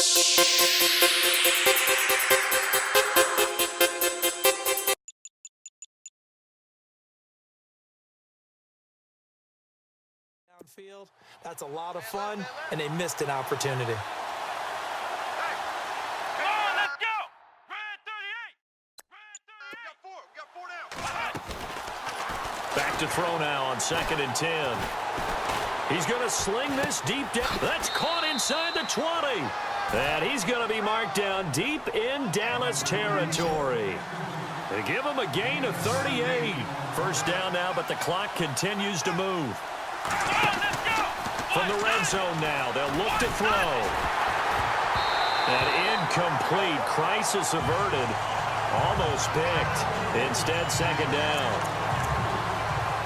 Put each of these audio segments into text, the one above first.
Downfield, that's a lot of fun, and they missed an opportunity. Back to throw now on 2nd and 10. He's going to sling this deep down. That's caught inside the 20. And he's going to be marked down deep in Dallas territory. They give him a gain of 38. First down now, but the clock continues to move. From the red zone now, they'll look to throw. An incomplete, crisis averted. Almost picked. Instead, 2nd down.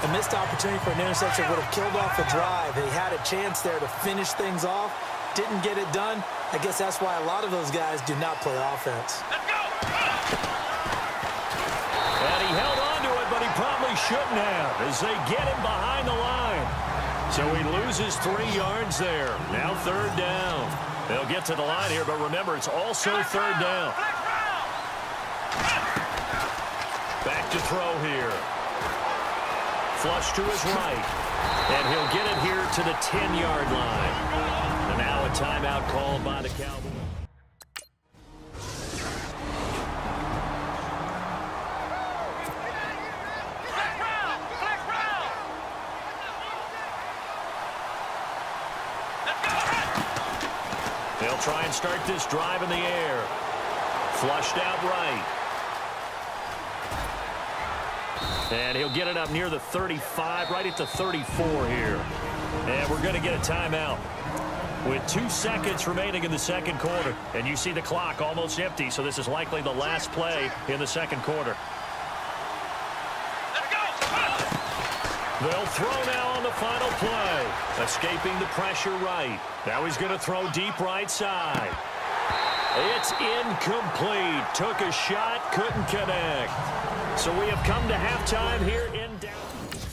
A missed opportunity for an interception would have killed off the drive. They had a chance there to finish things off. Didn't get it done. I guess that's why a lot of those guys do not play offense. Let's go! And he held on to it, but he probably shouldn't have as they get him behind the line. So he loses 3 yards there. Now 3rd down. They'll get to the line here, but remember, it's also 3rd down. Back to throw here. Flush to his right. And he'll get it here to the 10-yard line. And now a timeout called by the Cowboys. They'll try and start this drive in the air. Flushed out right. And he'll get it up near the 35, right at the 34 here. And we're going to get a timeout with 2 seconds remaining in the 2nd quarter. And you see the clock almost empty, so this is likely the last play in the 2nd quarter. They'll throw now on the final play. Escaping the pressure right. Now he's going to throw deep right side. It's incomplete. Took a shot, couldn't connect. So we have come to halftime here in Dallas.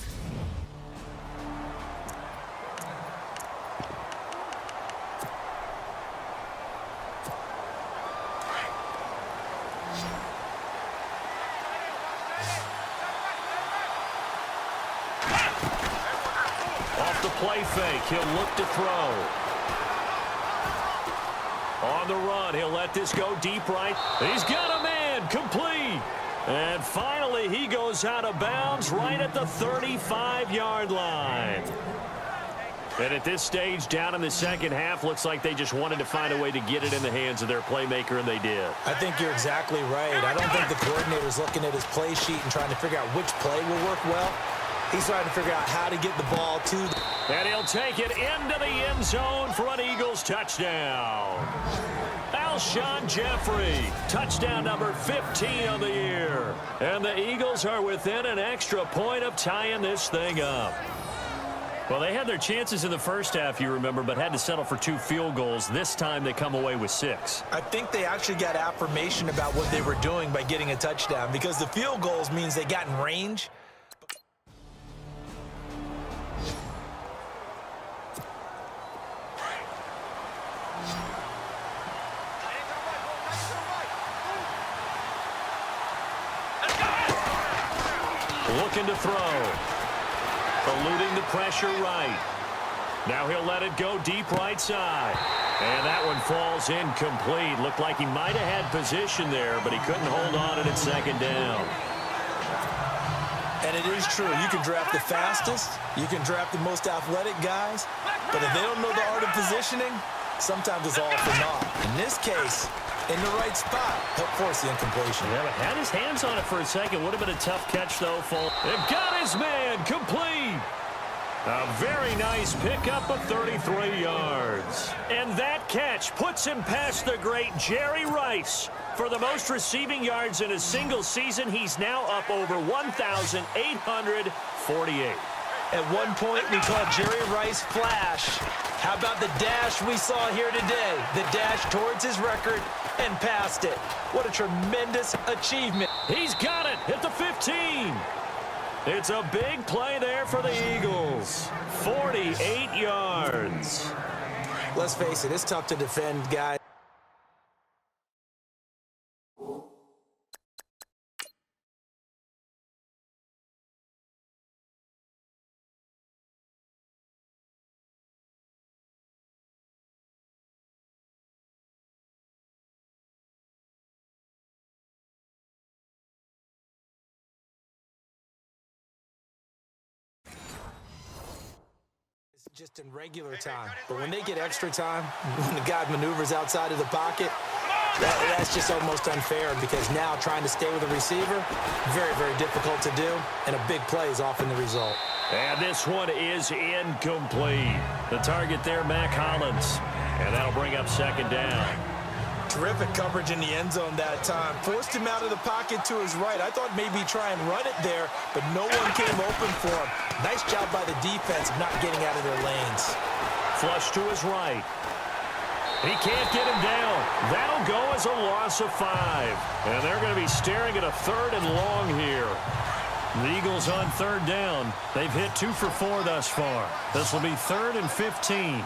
Off the play fake, he'll look to throw. On the run, he'll let this go deep right. He's got a man, complete. And finally, he goes out of bounds right at the 35-yard line. And at this stage, down in the 2nd half, looks like they just wanted to find a way to get it in the hands of their playmaker, and they did. I think you're exactly right. I don't think the coordinator's looking at his play sheet and trying to figure out which play will work well. He's trying to figure out how to get the ball to them. And he'll take it into the end zone for an Eagles touchdown. Alshon Jeffrey, touchdown number 15 of the year. And the Eagles are within an extra point of tying this thing up. Well, they had their chances in the first half, you remember, but had to settle for 2 field goals. This time they come away with 6. I think they actually got affirmation about what they were doing by getting a touchdown, because the field goals means they got in range. Looking to throw. Eluding the pressure right. Now he'll let it go deep right side. And that one falls incomplete. Looked like he might have had position there, but he couldn't hold on to it at 2nd down. And it is true. You can draft the fastest. You can draft the most athletic guys. But if they don't know the art of positioning, sometimes it's all for naught. In this case, in the right spot, he'll force the incompletion. Yeah, but had his hands on it for a second. Would have been a tough catch, though. They've got his man complete. A very nice pickup of 33 yards. And that catch puts him past the great Jerry Rice. For the most receiving yards in a single season, he's now up over 1,848. At one point, we called Jerry Rice Flash. How about the dash we saw here today? The dash towards his record and past it. What a tremendous achievement. He's got it at the 15. It's a big play there for the Eagles. 48 yards. Let's face it, it's tough to defend guys just in regular time. But when they get extra time, when the guy maneuvers outside of the pocket, that's just almost unfair because now trying to stay with the receiver, very, very difficult to do, and a big play is often the result. And this one is incomplete. The target there, Mac Hollins. And that'll bring up second down. Terrific coverage in the end zone that time. Forced him out of the pocket to his right. I thought maybe try and run it there, but no one came open for him. Nice job by the defense not getting out of their lanes. Flush to his right. He can't get him down. That'll go as a loss of 5. And they're going to be staring at a 3rd and long here. The Eagles on 3rd down. They've hit 2 for 4 thus far. This will be 3rd and 15.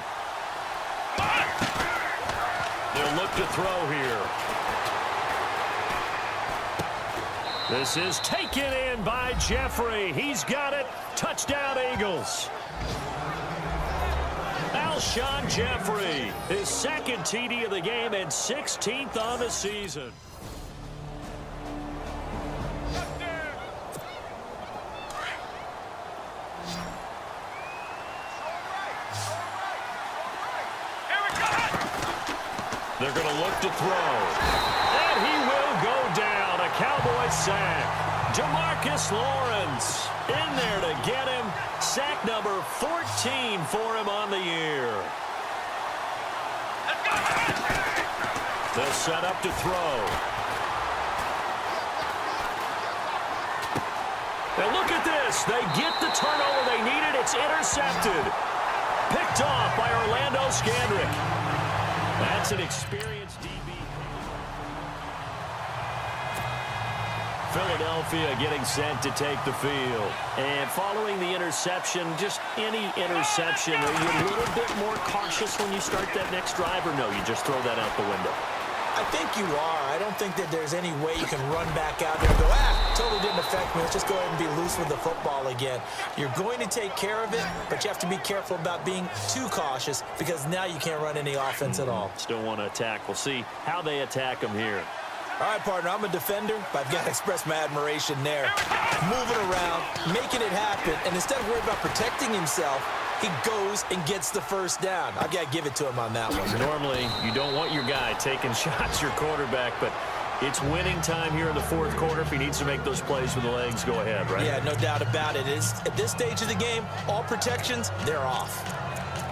They'll look to throw here. This is taken in by Jeffrey. He's got it. Touchdown, Eagles. Alshon Jeffrey, his 2nd TD of the game and 16th on the season. They're going to look to throw. And he will go down. A Cowboy sack. Demarcus Lawrence in there to get him. Sack number 14 for him on the year. They'll set up to throw. And look at this. They get the turnover they needed. It's intercepted. Picked off by Orlando Scandrick. That's an experienced DB. Philadelphia getting sent to take the field. And following the interception, just any interception, are you a little bit more cautious when you start that next drive, or no, you just throw that out the window? I think you are. I don't think that there's any way you can run back out there and go, totally didn't affect me. Let's just go ahead and be loose with the football again. You're going to take care of it, but you have to be careful about being too cautious because now you can't run any offense at all. Still want to attack. We'll see how they attack them here. All right, partner, I'm a defender, but I've got to express my admiration there. Moving around, making it happen, and instead of worrying about protecting himself, he goes and gets the first down. I've got to give it to him on that one. Normally, you don't want your guy taking shots, your quarterback, but it's winning time here in the 4th quarter. If he needs to make those plays with the legs, go ahead, right? Yeah, no doubt about it. At this stage of the game, all protections, they're off.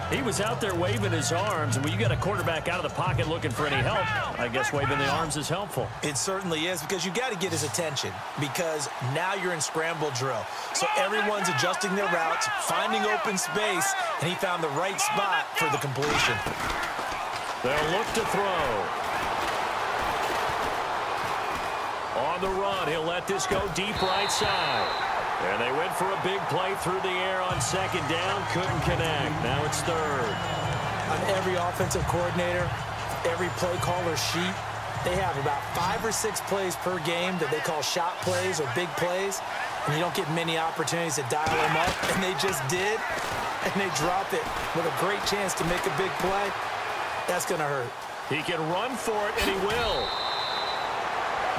He was out there waving his arms, and when you got a quarterback out of the pocket looking for any help, I guess waving the arms is helpful. It certainly is, because you got to get his attention, because now you're in scramble drill. So everyone's adjusting their routes, finding open space, and he found the right spot for the completion. They'll look to throw. On the run, he'll let this go deep right side. And they went for a big play through the air on 2nd down. Couldn't connect. Now it's 3rd. On every offensive coordinator, every play caller sheet, they have about 5 or 6 plays per game that they call shot plays or big plays. And you don't get many opportunities to dial them up. And they just did. And they drop it with a great chance to make a big play. That's going to hurt. He can run for it, and he will.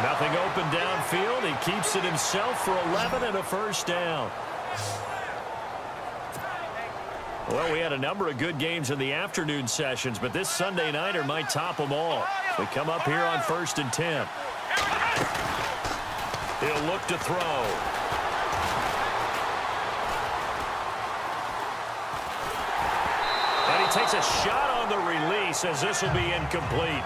Nothing open downfield. He keeps it himself for 11 and a first down. Well, we had a number of good games in the afternoon sessions, but this Sunday nighter might top them all. We come up here on 1st and 10. He'll look to throw. And he takes a shot on the release as this will be incomplete.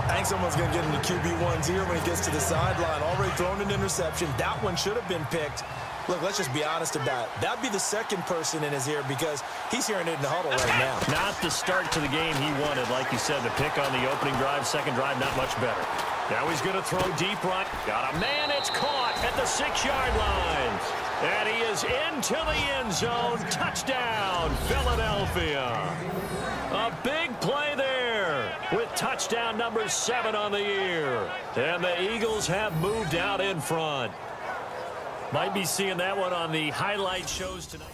I think someone's going to get into QB1's ear when he gets to the sideline. Already thrown an interception. That one should have been picked. Look, let's just be honest about it. That'd be the 2nd person in his ear because he's hearing it in the huddle right now. Not the start to the game he wanted. Like you said, the pick on the opening drive, 2nd drive, not much better. Now he's going to throw deep right. Got a man. It's caught at the 6-yard line. And he is into the end zone. Touchdown, Philadelphia. A big play there with touchdown number 7 on the year. And the Eagles have moved out in front. Might be seeing that one on the highlight shows tonight.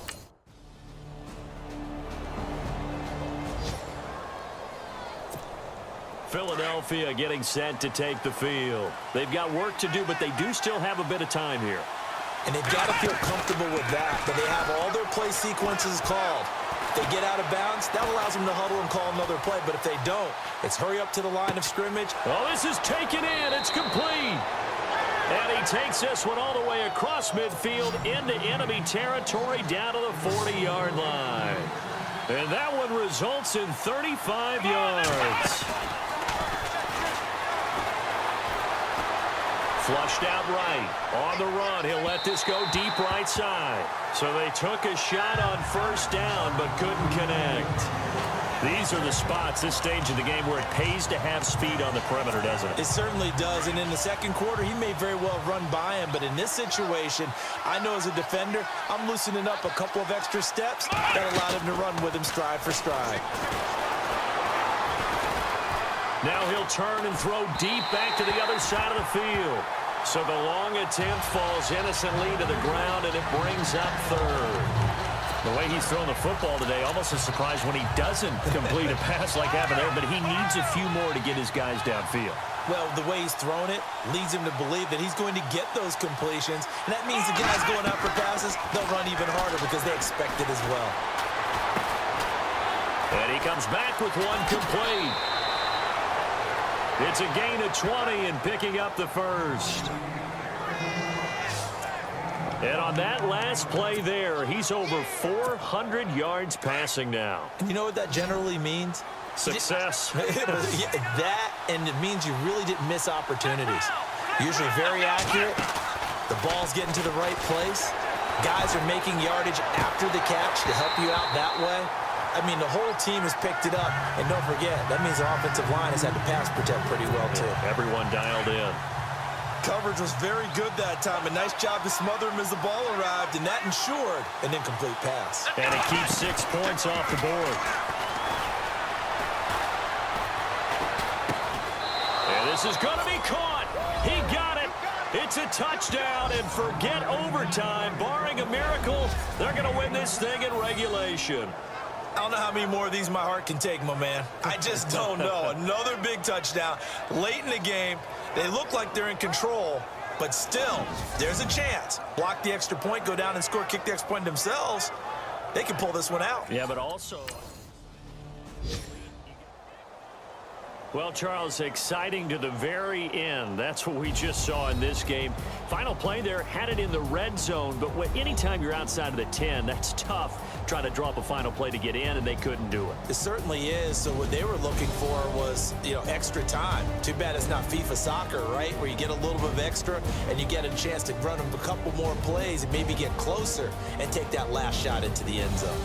Philadelphia getting set to take the field. They've got work to do, but they do still have a bit of time here. And they've got to feel comfortable with that they have all their play sequences called. If they get out of bounds, that allows them to huddle and call another play. But if they don't, it's hurry up to the line of scrimmage. Oh, this is taken in. It's complete. And he takes this one all the way across midfield into enemy territory down to the 40-yard line. And that one results in 35 yards. Flushed out right. On the run, he'll let this go deep right side. So they took a shot on first down but couldn't connect. These are the spots, this stage of the game, where it pays to have speed on the perimeter, doesn't it? It certainly does. And in the second quarter, he may very well run by him. But in this situation, I know as a defender, I'm loosening up a couple of extra steps that allowed him to run with him stride for stride. Now he'll turn and throw deep back to the other side of the field. So the long attempt falls innocently to the ground, and it brings up third. The way he's thrown the football today, almost a surprise when he doesn't complete a pass like happened there, but he needs a few more to get his guys downfield. Well, the way he's thrown it leads him to believe that he's going to get those completions, and that means the guys going out for passes, they'll run even harder because they expect it as well. And he comes back with one complete. It's a gain of 20 and picking up the first. And on that last play there, he's over 400 yards passing now. And you know what that generally means? Success. That, and it means you really didn't miss opportunities. Usually very accurate. The ball's getting to the right place. Guys are making yardage after the catch to help you out that way. I mean, the whole team has picked it up. And don't forget, that means the offensive line has had to pass protect pretty well, too. Everyone dialed in. Coverage was very good that time. A nice job to smother him as the ball arrived, and that ensured an incomplete pass. And it keeps 6 points off the board. And this is going to be caught. He got it. It's a touchdown, and forget overtime. Barring a miracle, they're going to win this thing in regulation. I don't know how many more of these my heart can take, my man. I just don't know. Another big touchdown late in the game. They look like they're in control, but still, there's a chance. Block the extra point, go down and score, kick the extra point themselves. They can pull this one out. Yeah, but also... Well, Charles, exciting to the very end. That's what we just saw in this game. Final play there, had it in the red zone, but anytime you're outside of the 10, that's tough trying to drop a final play to get in, and they couldn't do it. It certainly is. So what they were looking for was, extra time. Too bad it's not FIFA soccer, right, where you get a little bit of extra and you get a chance to run them a couple more plays and maybe get closer and take that last shot into the end zone.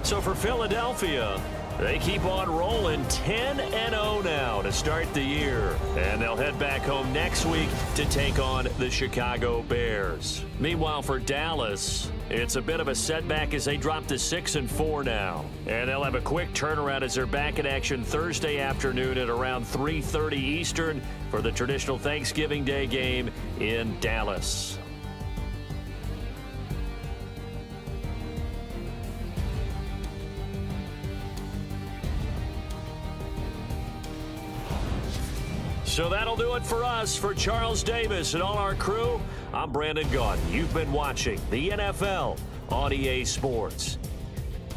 So for Philadelphia, they keep on rolling 10-0 now to start the year. And they'll head back home next week to take on the Chicago Bears. Meanwhile, for Dallas, it's a bit of a setback as they drop to 6-4 now. And they'll have a quick turnaround as they're back in action Thursday afternoon at around 3:30 Eastern for the traditional Thanksgiving Day game in Dallas. So that'll do it for us. For Charles Davis and all our crew, I'm Brandon Gaudin. You've been watching the NFL on EA Sports.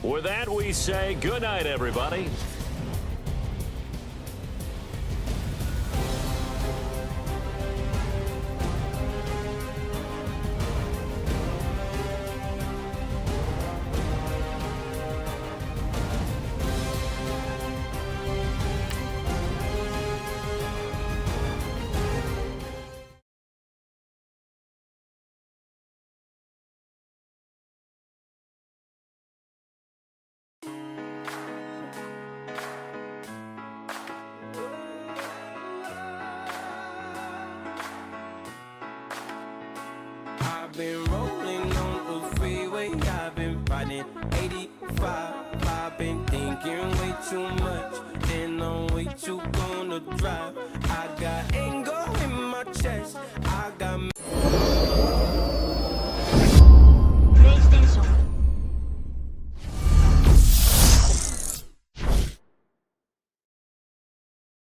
With that, we say good night, everybody. Been rolling on the freeway, I've been riding 85. I've been thinking way too much, and I'm way too gonna drive. I got